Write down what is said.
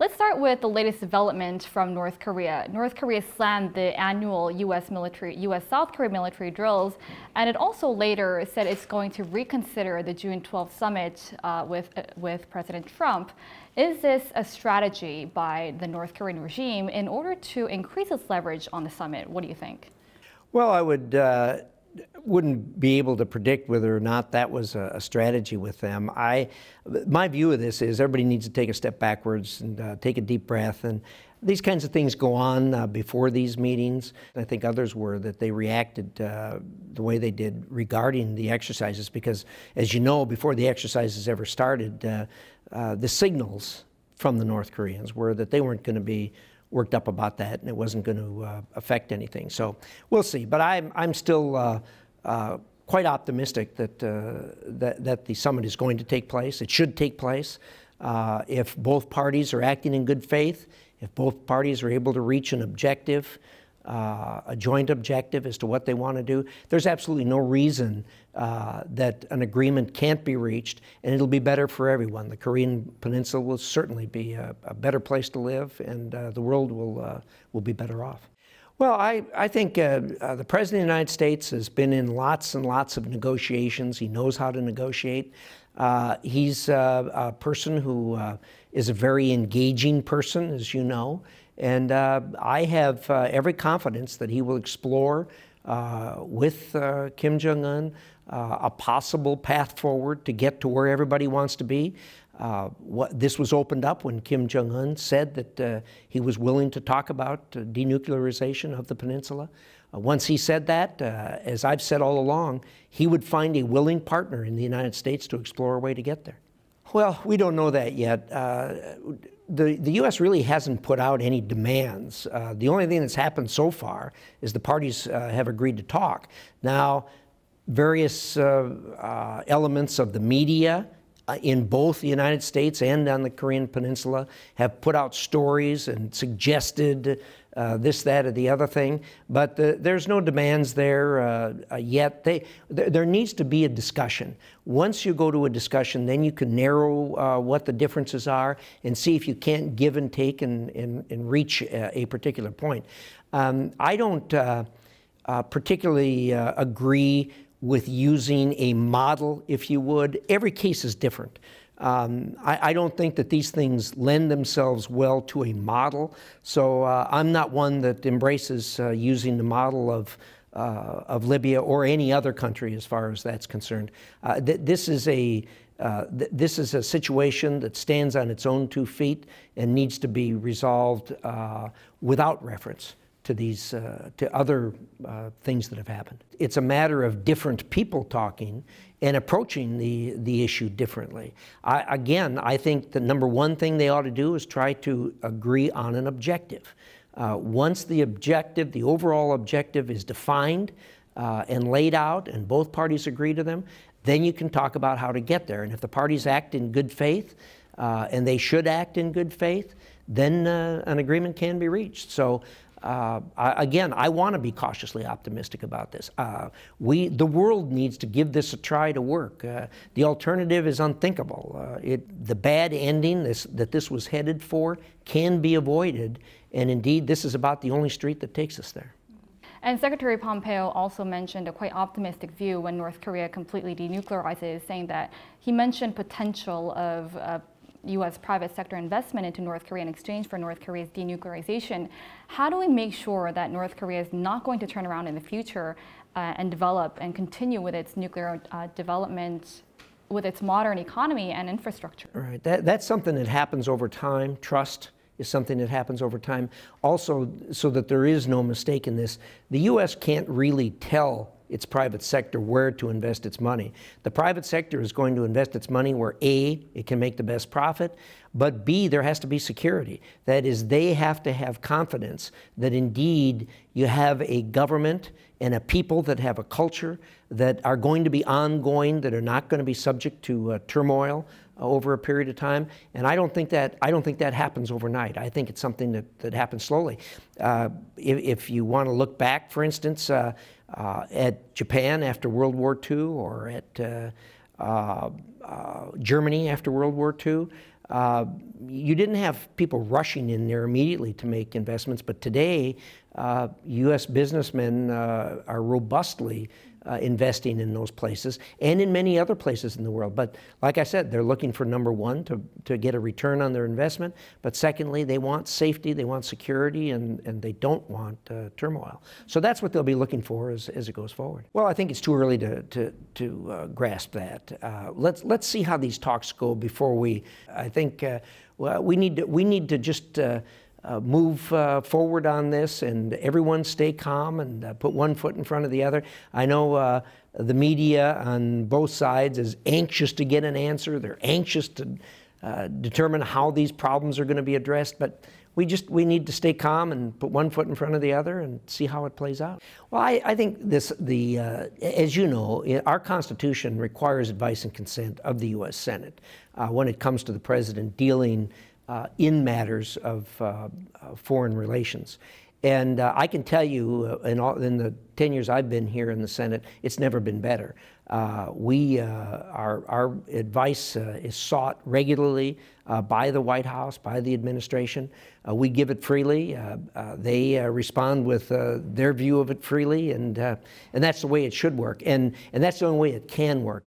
Let's start with the latest development from North Korea. North Korea slammed the annual U.S.-South Korea military drills, and it also later said it's going to reconsider the June 12th summit with President Trump. Is this a strategy by the North Korean regime in order to increase its leverage on the summit? What do you think? Well, I wouldn't be able to predict whether or not that was a strategy with them. My view of this is everybody needs to take a step backwards and take a deep breath. And these kinds of things go on before these meetings. I think others were that they reacted the way they did regarding the exercises because, as you know, before the exercises ever started, the signals from the North Koreans were that they weren't going to be worked up about that, and it wasn't going to affect anything. So we'll see. But I'm still quite optimistic that that the summit is going to take place. It should take place if both parties are acting in good faith, if both parties are able to reach an objective, a joint objective as to what they want to do. There's absolutely no reason that an agreement can't be reached, and it'll be better for everyone. The Korean Peninsula will certainly be a better place to live, and the world will be better off. Well, I think the President of the United States has been in lots and lots of negotiations. He knows how to negotiate. He's a person who is a very engaging person, as you know. And I have every confidence that he will explore with Kim Jong-un a possible path forward to get to where everybody wants to be. This was opened up when Kim Jong-un said that he was willing to talk about denuclearization of the peninsula. Once he said that, as I've said all along, he would find a willing partner in the United States to explore a way to get there. Well, we don't know that yet. The U.S. really hasn't put out any demands. The only thing that's happened so far is the parties have agreed to talk. Now, various elements of the media in both the United States and on the Korean Peninsula have put out stories and suggested this, that, or the other thing, but there's no demands there yet. There needs to be a discussion. Once you go to a discussion, then you can narrow what the differences are and see if you can't give and take and reach a particular point. I don't particularly agree with using a model, if you would. Every case is different. I don't think that these things lend themselves well to a model, so I'm not one that embraces using the model of Libya or any other country as far as that's concerned. This is a situation that stands on its own 2 feet and needs to be resolved without reference to these to other things that have happened. It's a matter of different people talking and approaching the issue differently. Again, I think the number one thing they ought to do is try to agree on an objective. Once the objective, the overall objective, is defined and laid out, and both parties agree to them, then you can talk about how to get there. And if the parties act in good faith, and they should act in good faith, then an agreement can be reached. So. Again, I want to be cautiously optimistic about this. The world needs to give this a try to work. The alternative is unthinkable. The bad ending that this was headed for can be avoided, and indeed, this is about the only street that takes us there. And Secretary Pompeo also mentioned a quite optimistic view when North Korea completely denuclearizes, saying that he mentioned potential of U.S. private sector investment into North Korea in exchange for North Korea's denuclearization. How do we make sure that North Korea is not going to turn around in the future and develop and continue with its nuclear development with its modern economy and infrastructure? Right. That's something that happens over time. Trust is something that happens over time. Also, so that there is no mistake in this, the U.S. can't really tell its private sector where to invest its money. The private sector is going to invest its money where A, it can make the best profit, but B, there has to be security. That is, they have to have confidence that indeed you have a government and a people that have a culture that are going to be ongoing, that are not going to be subject to turmoil over a period of time. And I don't think that happens overnight. I think it's something that happens slowly. If you want to look back, for instance, at Japan after World War II, or at Germany after World War II, you didn't have people rushing in there immediately to make investments, but today, U.S. businessmen are robustly investing in those places and in many other places in the world. But like I said, they're looking for, number one, to get a return on their investment. But secondly, they want safety, they want security, and they don't want turmoil. So that's what they'll be looking for as it goes forward. Well, I think it's too early to grasp that. Let's see how these talks go before we, I think, well, we need to just move forward on this, and everyone stay calm and put one foot in front of the other. I know the media on both sides is anxious to get an answer. They're anxious to determine how these problems are going to be addressed, but we need to stay calm and put one foot in front of the other and see how it plays out. Well, I think as you know, our Constitution requires advice and consent of the U.S. Senate when it comes to the president dealing in matters of foreign relations. And I can tell you, in the 10 years I've been here in the Senate, it's never been better. Our advice is sought regularly by the White House, by the administration. We give it freely. They respond with their view of it freely, and that's the way it should work. And that's the only way it can work.